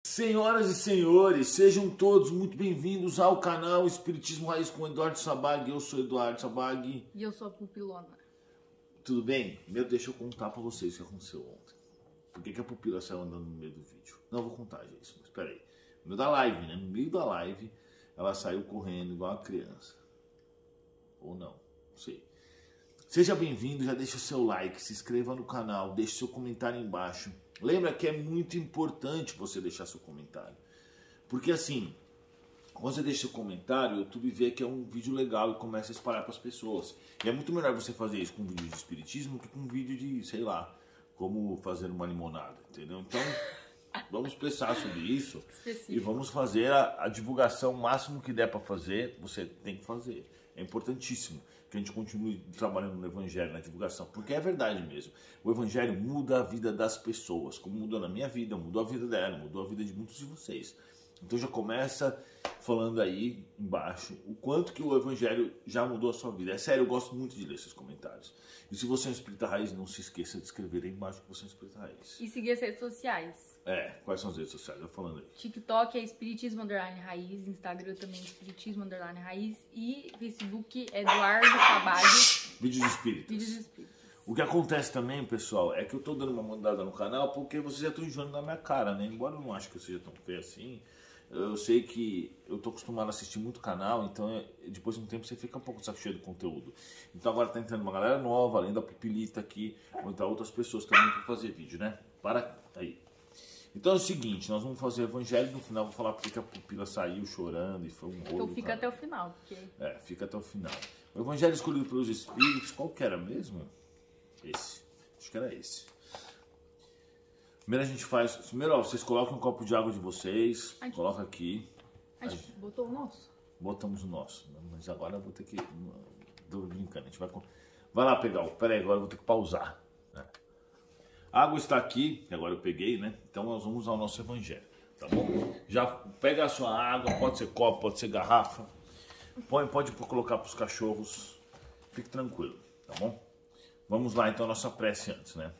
Senhoras e senhores, sejam todos muito bem-vindos ao canal Espiritismo Raiz com Eduardo Sabag. Eu sou Eduardo Sabag. E eu sou a Pupilona. Tudo bem? Deixa eu contar pra vocês o que aconteceu ontem. Por que a pupila saiu andando no meio do vídeo? Não vou contar isso, mas espera aí. No meio da live, né? No meio da live, ela saiu correndo igual uma criança. Ou não sei. Seja bem-vindo, já deixa o seu like, se inscreva no canal, deixe seu comentário embaixo. Lembra que é muito importante você deixar seu comentário. Porque assim, quando você deixa seu comentário, o YouTube vê que é um vídeo legal e começa a espalhar para as pessoas. E é muito melhor você fazer isso com um vídeo de espiritismo que com um vídeo de, sei lá, como fazer uma limonada, entendeu? Então, vamos pensar sobre isso e vamos fazer a divulgação máximo que der para fazer, você tem que fazer. É importantíssimo que a gente continue trabalhando no Evangelho, na divulgação, porque é verdade mesmo. O Evangelho muda a vida das pessoas, como mudou na minha vida, mudou a vida dela, mudou a vida de muitos de vocês. Então já começa falando aí embaixo o quanto que o Evangelho já mudou a sua vida. É sério, eu gosto muito de ler esses comentários. E se você é um espírita raiz, não se esqueça de escrever aí embaixo que você é um espírita raiz. E seguir as redes sociais. Quais são as redes sociais? Eu falando aí. TikTok é Espiritismo _ Raiz, Instagram também é Espiritismo _ Raiz e Facebook é Eduardo Sabag. Vídeos espíritas. Vídeos espíritas. O que acontece também, pessoal, é que eu tô dando uma mandada no canal porque vocês já estão enjoando na minha cara, né? Embora eu não ache que eu seja tão feio assim, eu sei que eu tô acostumado a assistir muito canal, então depois de um tempo você fica um pouco de saco cheio do conteúdo. Então agora tá entrando uma galera nova, além da Pupilita aqui, vão entrar outras pessoas também para fazer vídeo, né? Para aí. Então é o seguinte, nós vamos fazer o Evangelho, no final eu vou falar porque a pupila saiu chorando e foi um rolo. Então fica até o final. Porque... fica até o final. O Evangelho escolhido pelos Espíritos, qual que era mesmo? Esse. Acho que era esse. Primeiro a gente faz... Primeiro, ó, vocês colocam um copo de água de vocês, coloca aqui. A gente botou o nosso? Botamos o nosso, mas agora eu vou ter que... Tô brincando, a gente vai... Vai lá pegar o... Pera aí, agora eu vou ter que pausar. A água está aqui, que agora eu peguei, né? Então nós vamos usar o nosso Evangelho, tá bom? Já pega a sua água, pode ser copo, pode ser garrafa. Pode colocar para os cachorros. Fique tranquilo, tá bom? Vamos lá então a nossa prece antes, né?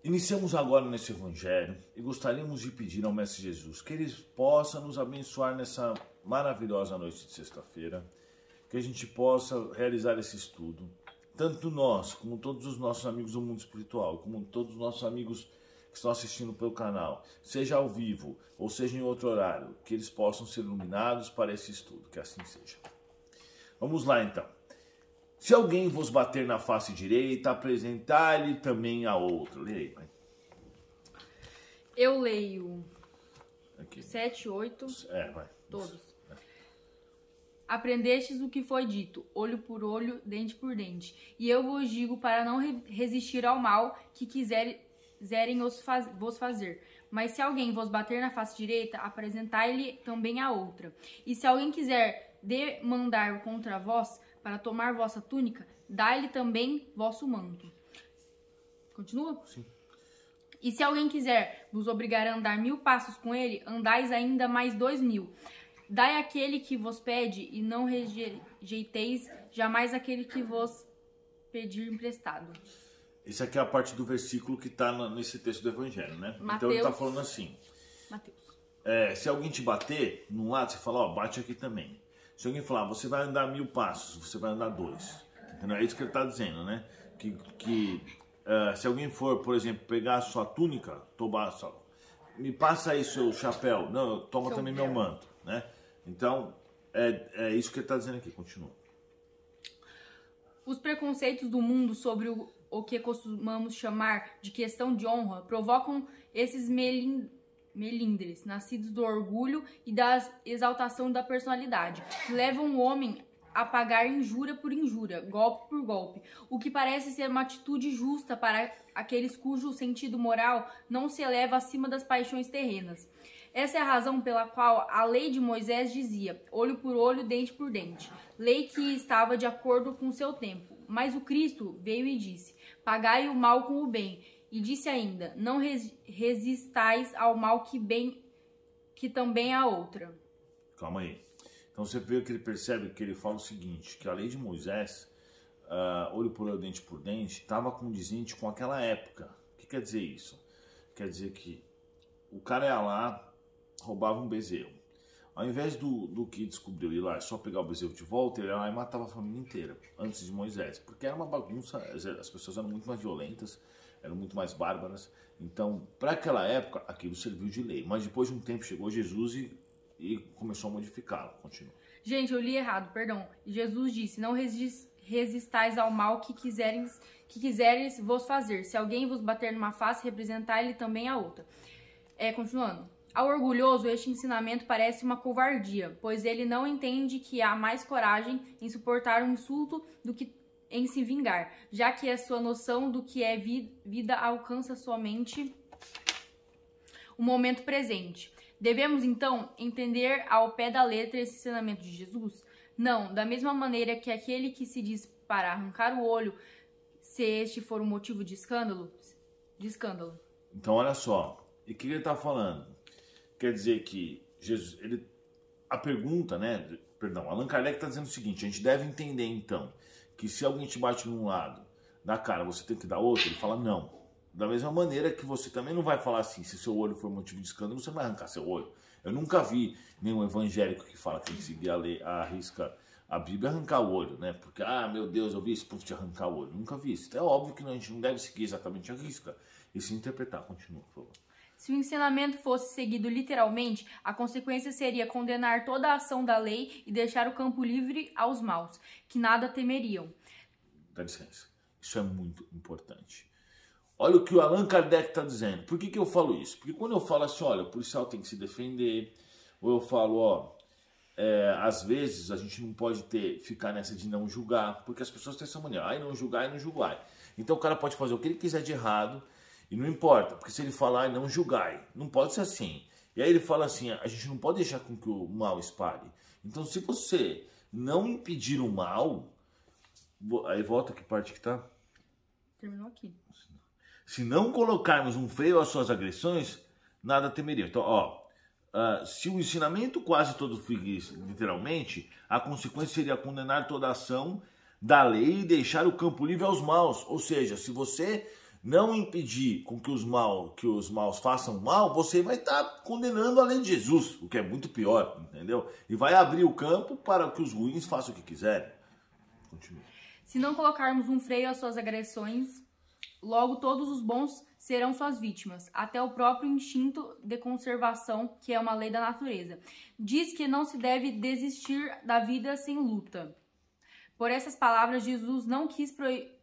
Iniciamos agora nesse Evangelho e gostaríamos de pedir ao Mestre Jesus que Ele possa nos abençoar nessa maravilhosa noite de sexta-feira, que a gente possa realizar esse estudo. Tanto nós, como todos os nossos amigos do mundo espiritual, como todos os nossos amigos que estão assistindo pelo canal, seja ao vivo ou seja em outro horário, que eles possam ser iluminados para esse estudo, que assim seja. Vamos lá então. Se alguém vos bater na face direita, apresentai-lhe também a outra. Leia aí, pai. Eu leio Aqui. 7, 8, Vai. todos. Aprendestes o que foi dito, olho por olho, dente por dente. E eu vos digo para não resistir ao mal que quiserem vos fazer. Mas se alguém vos bater na face direita, apresentai-lhe também a outra. E se alguém quiser demandar contra vós, para tomar vossa túnica, dai-lhe também vosso manto. Continua? Sim. E se alguém quiser vos obrigar a andar 1000 passos com ele, andais ainda mais 2000. Dai aquele que vos pede e não rejeiteis jamais aquele que vos pedir emprestado. Essa aqui é a parte do versículo que está nesse texto do Evangelho, né? Mateus, então ele está falando assim. Mateus. Se alguém te bater num lado, você fala, ó, bate aqui também. Se alguém falar, você vai andar 1000 passos, você vai andar 2. Entendeu? É isso que ele está dizendo, né? Se alguém for, por exemplo, pegar a sua túnica, me passa aí seu chapéu. Não, toma também meu manto, né? Então, é isso que ele está dizendo aqui. Continua. Os preconceitos do mundo sobre o que costumamos chamar de questão de honra provocam esses melindres, nascidos do orgulho e da exaltação da personalidade, que levam o homem a pagar injúria por injúria, golpe por golpe, o que parece ser uma atitude justa para aqueles cujo sentido moral não se eleva acima das paixões terrenas. Essa é a razão pela qual a lei de Moisés dizia, olho por olho, dente por dente, lei que estava de acordo com o seu tempo. Mas o Cristo veio e disse, pagai o mal com o bem, e disse ainda, não resistais ao mal que também há outra. Calma aí. Então você vê que ele percebe que ele fala o seguinte, que a lei de Moisés, olho por olho, dente por dente, estava condizente com aquela época. O que quer dizer isso? Quer dizer que o cara ia lá, roubava um bezerro. Ao invés do que descobriu ir lá só pegar o bezerro de volta, ele ia lá e matava a família inteira, antes de Moisés. Porque era uma bagunça, as pessoas eram muito mais violentas, eram muito mais bárbaras. Então, para aquela época, aquilo serviu de lei. Mas depois de um tempo chegou Jesus e começou a modificá-lo. Continua. Gente, eu li errado, perdão. Jesus disse, não resistais ao mal que quiseres vos fazer. Se alguém vos bater numa face, representai-lhe também a outra. Continuando. Ao orgulhoso, este ensinamento parece uma covardia, pois ele não entende que há mais coragem em suportar um insulto do que em se vingar, já que a sua noção do que é vida alcança somente o momento presente. Devemos, então, entender ao pé da letra esse ensinamento de Jesus? Não, da mesma maneira que aquele que se diz para arrancar o olho, se este for um motivo de escândalo. Então, olha só, e o que ele está falando? Quer dizer que Jesus, a pergunta, né? Perdão, Allan Kardec está dizendo o seguinte: a gente deve entender então que se alguém te bate num lado da cara, você tem que dar outro. Ele fala não. Da mesma maneira que você também não vai falar assim: se seu olho for motivo de escândalo, você não vai arrancar seu olho. Eu nunca vi nenhum evangélico que fala que tem que seguir a lei, arrisca a Bíblia, arrancar o olho, né? Porque, meu Deus, eu vi esse povo te arrancar o olho. Nunca vi isso. Então é óbvio que a gente não deve seguir exatamente a risca e se interpretar. Continua, por favor. Se o ensinamento fosse seguido literalmente, a consequência seria condenar toda a ação da lei e deixar o campo livre aos maus, que nada temeriam. Dá licença. Isso é muito importante. Olha o que o Allan Kardec está dizendo. Por que eu falo isso? Porque quando eu falo assim, olha, o policial tem que se defender, ou eu falo, às vezes a gente não pode ficar nessa de não julgar, porque as pessoas têm essa maneira, não julgar e não julgar. Então o cara pode fazer o que ele quiser de errado, e não importa, porque se ele falar, não julgai, não pode ser assim. E aí ele fala assim, a gente não pode deixar com que o mal espalhe. Então se você não impedir o mal, aí volta que parte que tá? Terminou aqui. Se não colocarmos um freio às suas agressões, nada temeria. Então, se o ensinamento quase todo seguisse literalmente, a consequência seria condenar toda a ação da lei e deixar o campo livre aos maus. Ou seja, se você não impedir com que os maus façam mal, você vai estar condenando a lei de Jesus, o que é muito pior, entendeu? E vai abrir o campo para que os ruins façam o que quiserem. Continua. Se não colocarmos um freio às suas agressões, logo todos os bons serão suas vítimas, até o próprio instinto de conservação, que é uma lei da natureza. Diz que não se deve desistir da vida sem luta. Por essas palavras, Jesus não quis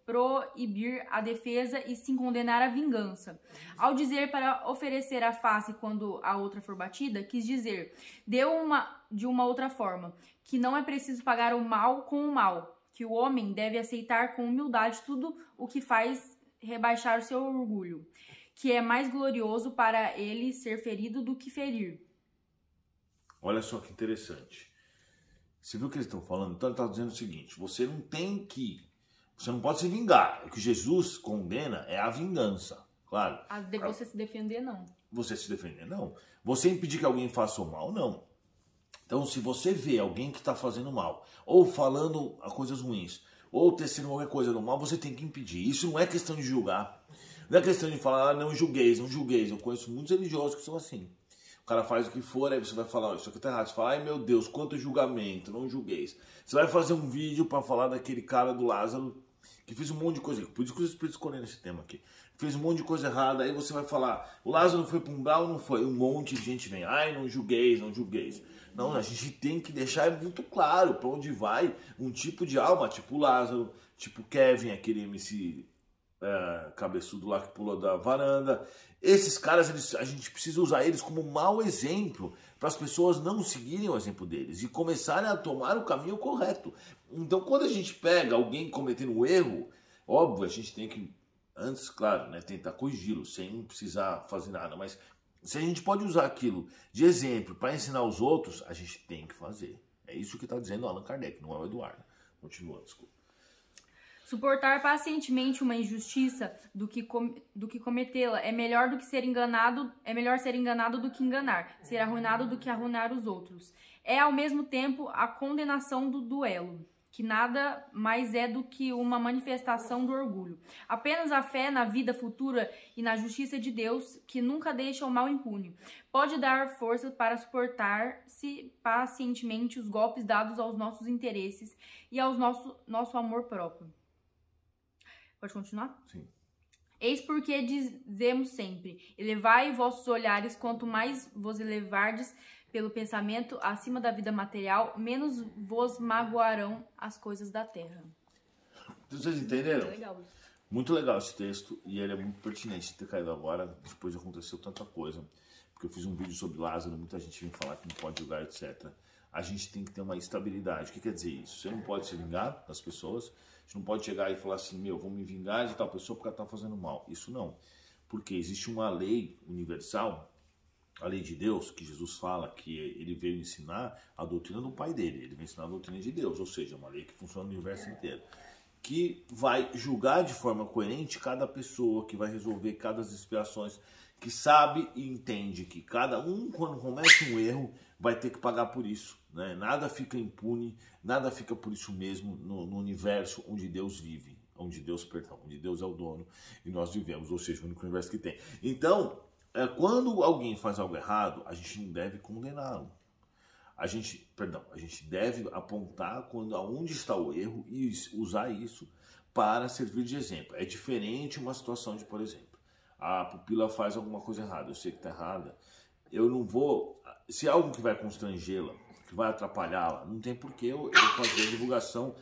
proibir a defesa e sim condenar a vingança. Ao dizer para oferecer a face quando a outra for batida, quis dizer, de uma outra forma, que não é preciso pagar o mal com o mal, que o homem deve aceitar com humildade tudo o que faz rebaixar o seu orgulho, que é mais glorioso para ele ser ferido do que ferir. Olha só que interessante. Você viu o que eles estão falando? Então ele está dizendo o seguinte, você não pode se vingar. O que Jesus condena é a vingança, claro. De você se defender, não. Você se defender, não. Você impedir que alguém faça o mal, não. Então, se você vê alguém que está fazendo mal, ou falando coisas ruins, ou tecendo qualquer coisa do mal, você tem que impedir. Isso não é questão de julgar. Não é questão de falar, não julgueis, não julgueis. Eu conheço muitos religiosos que são assim. O cara faz o que for, aí você vai falar, isso aqui tá errado. Você fala, ai meu Deus, quanto julgamento, não julgueis. Você vai fazer um vídeo para falar daquele cara do Lázaro, que fez um monte de coisa, por isso que eu estou escolhendo esse tema aqui. Fez um monte de coisa errada, aí você vai falar, o Lázaro foi para um umbral ou não foi? Um monte de gente vem, ai não julgueis, não julgueis. Não, a gente tem que deixar muito claro para onde vai um tipo de alma, tipo o Lázaro, tipo Kevin, aquele MC cabeçudo lá que pulou da varanda. Esses caras, a gente precisa usar eles como mau exemplo para as pessoas não seguirem o exemplo deles e começarem a tomar o caminho correto. Então, quando a gente pega alguém cometendo um erro, óbvio, a gente tem que, antes, claro, né, tentar corrigi-lo sem precisar fazer nada, mas se a gente pode usar aquilo de exemplo para ensinar os outros, a gente tem que fazer. É isso que está dizendo o Allan Kardec, não é o Eduardo. Continua, desculpa. Suportar pacientemente uma injustiça do que cometê-la é melhor ser enganado do que enganar, ser arruinado do que arruinar os outros. É ao mesmo tempo a condenação do duelo. que nada mais é do que uma manifestação do orgulho. Apenas a fé na vida futura e na justiça de Deus, que nunca deixa o mal impune, pode dar força para suportar-se pacientemente os golpes dados aos nossos interesses e ao nosso amor próprio. Pode continuar? Sim. Eis porque dizemos sempre, elevai vossos olhares, quanto mais vos elevardes pelo pensamento acima da vida material, menos vos magoarão as coisas da terra. Vocês entenderam? Legal. Muito legal esse texto e ele é muito pertinente de ter caído agora, depois de aconteceu tanta coisa. Porque eu fiz um vídeo sobre Lázaro, muita gente vem falar que não pode julgar, etc. A gente tem que ter uma estabilidade. O que quer dizer isso? Você não pode se vingar das pessoas, você não pode chegar e falar assim, vou me vingar de tal pessoa porque ela está fazendo mal. Isso não. Porque existe uma lei universal, a lei de Deus, que Jesus fala que ele veio ensinar a doutrina do Pai dele. Ele veio ensinar a doutrina de Deus, ou seja, uma lei que funciona no universo inteiro. Que vai julgar de forma coerente cada pessoa, que vai resolver cada expiações, que sabe e entende que cada um, quando comete um erro, vai ter que pagar por isso. Né? Nada fica impune, nada fica por isso mesmo no universo onde Deus vive, onde Deus é o dono e nós vivemos, ou seja, o único universo que tem. Então, quando alguém faz algo errado, a gente não deve condená-lo. A gente deve apontar aonde está o erro e usar isso para servir de exemplo. É diferente uma situação de, por exemplo, a pupila faz alguma coisa errada, eu sei que está errada, eu não vou, se é algo que vai constrangê-la, que vai atrapalhá-la, não tem porquê eu fazer a divulgação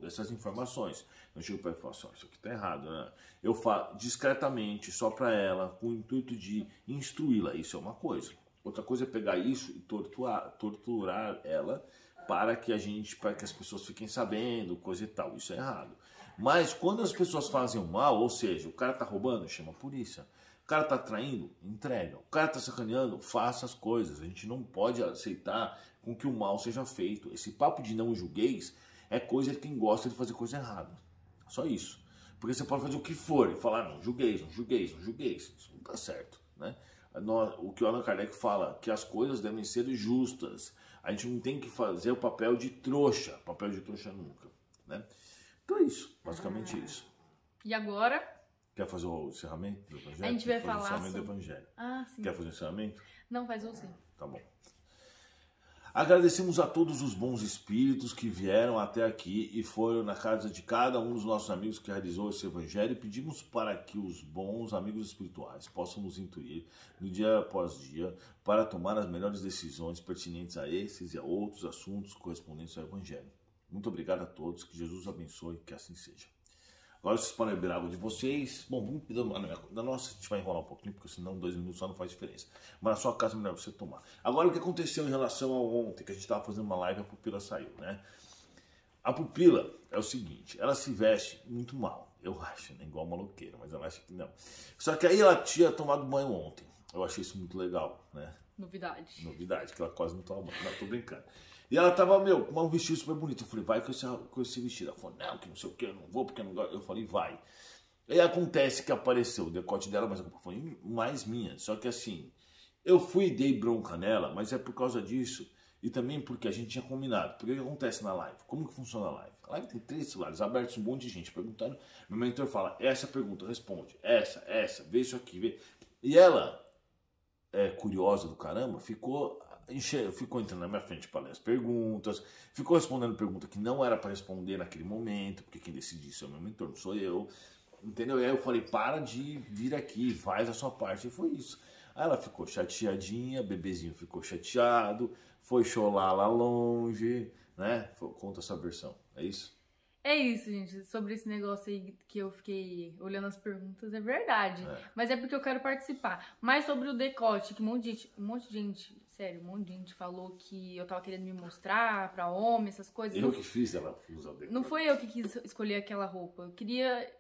dessas informações. Eu chego para ela e falo assim, isso aqui está errado, né? Eu falo discretamente, só para ela, com o intuito de instruí-la, isso é uma coisa. Outra coisa é pegar isso e torturar ela para que as pessoas fiquem sabendo, coisa e tal. Isso é errado. Mas quando as pessoas fazem o mal, ou seja, o cara tá roubando, chama a polícia. O cara tá traindo, entrega. O cara tá sacaneando, faça as coisas. A gente não pode aceitar com que o mal seja feito. Esse papo de não julgueis é coisa de quem gosta de fazer coisa errada. Só isso. Porque você pode fazer o que for e falar, não julgueis. Isso não tá certo, né? O que o Allan Kardec fala, que as coisas devem ser justas. A gente não tem que fazer o papel de trouxa. Papel de trouxa nunca, né? Então é isso, basicamente isso. E agora? Quer fazer o encerramento do Evangelho? A gente vai falar o encerramento sobre... do Evangelho. Ah, sim. Quer fazer o encerramento? Não, faz você. Tá bom. Agradecemos a todos os bons espíritos que vieram até aqui e foram na casa de cada um dos nossos amigos que realizou esse evangelho e pedimos para que os bons amigos espirituais possam nos intuir no dia após dia para tomar as melhores decisões pertinentes a esses e a outros assuntos correspondentes ao evangelho. Muito obrigado a todos, que Jesus abençoe, que assim seja. Agora vocês podem beber água de vocês. Bom, da nossa a gente vai enrolar um pouquinho, porque senão 2 minutos só não faz diferença. Mas na sua casa é melhor você tomar. Agora o que aconteceu em relação ao ontem, que a gente estava fazendo uma live e a pupila saiu, né? A pupila é o seguinte, ela se veste muito mal, eu acho, né? Igual maloqueira, mas ela acha que não. Só que aí ela tinha tomado banho ontem. Eu achei isso muito legal, né? Novidade, que ela quase não toma banho. Não, tô brincando. E ela tava, com um vestido super bonito. Eu falei, vai com esse vestido. Ela falou, não, que não sei o que, eu não vou, porque eu não gosto. Eu falei, vai. Aí acontece que apareceu o decote dela, mas a culpa foi mais minha. Só que assim, eu fui e dei bronca nela, mas é por causa disso. E também porque a gente tinha combinado. Porque o que acontece na live? Como que funciona a live? A live tem 3 celulares abertos, um monte de gente perguntando. Meu mentor fala, essa pergunta, responde. Essa, vê isso aqui, vê. E ela, curiosa do caramba, ficou entrando na minha frente para ler as perguntas, ficou respondendo pergunta que não era para responder naquele momento, porque quem decide isso é o meu mentor, não sou eu, entendeu? E aí eu falei, para de vir aqui, faz a sua parte, e foi isso. Aí ela ficou chateadinha, bebezinho ficou chateado, foi chorar lá longe, né? Conta essa versão, é isso? É isso, gente, sobre esse negócio aí que eu fiquei olhando as perguntas, é verdade, mas é porque eu quero participar. Mas sobre o decote, que um monte de gente, sério, um monte de gente falou que eu tava querendo me mostrar pra homem, essas coisas. Eu que fiz ela usar o decote. Não foi eu que quis escolher aquela roupa, eu queria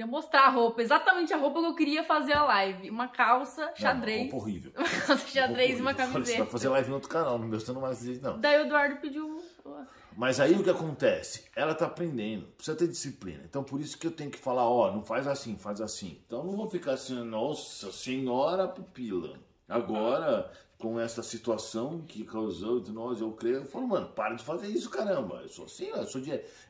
mostrar a roupa, exatamente a roupa que eu queria fazer a live. Uma calça xadrez. Uma roupa horrível. Uma calça xadrez e uma camiseta. Você vai fazer live no outro canal, no meu você não vai fazer não. Daí o Eduardo pediu... Mas aí o que acontece? Ela tá aprendendo, precisa ter disciplina. Então por isso que eu tenho que falar, não faz assim, faz assim. Então eu não vou ficar assim, nossa senhora pupila. Agora, com essa situação que causou entre nós, eu creio, eu falo, mano, para de fazer isso, caramba. Eu sou assim,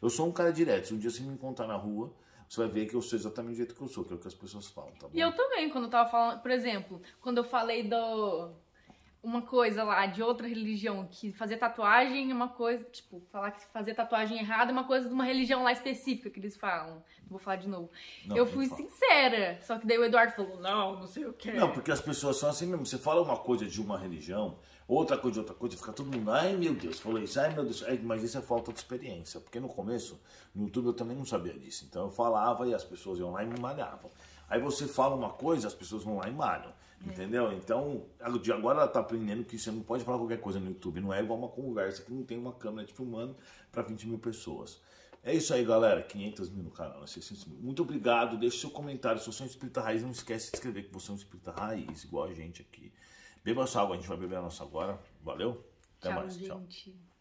eu sou um cara direto. Se um dia você me encontrar na rua, você vai ver que eu sou exatamente do jeito que eu sou, que é o que as pessoas falam, tá bom? E eu também, quando eu tava falando, por exemplo, quando eu falei uma coisa lá de outra religião, que fazer tatuagem é uma coisa, tipo, falar que fazer tatuagem errada é uma coisa de uma religião lá específica que eles falam. Vou falar de novo. Não, eu fui sincera, só que daí o Eduardo falou, não sei o que. Não, porque as pessoas são assim mesmo. Você fala uma coisa de uma religião, outra coisa de outra coisa, fica todo mundo, ai meu Deus, falou isso, ai meu Deus. Mas isso é falta de experiência, porque no começo, no YouTube eu também não sabia disso. Então eu falava e as pessoas iam lá e me malhavam. Aí você fala uma coisa, as pessoas vão lá e malham. Entendeu? Então, de agora ela tá aprendendo que você não pode falar qualquer coisa no YouTube. Não é igual uma conversa que não tem uma câmera te filmando para 20 mil pessoas. É isso aí, galera. 500 mil no canal, 600 mil. Muito obrigado. Deixe seu comentário. Se você é um espírita raiz, não esquece de escrever que você é um espírita raiz, igual a gente aqui. Beba sua água. A gente vai beber a nossa agora. Valeu? Até Tchau, mais. gente. Tchau.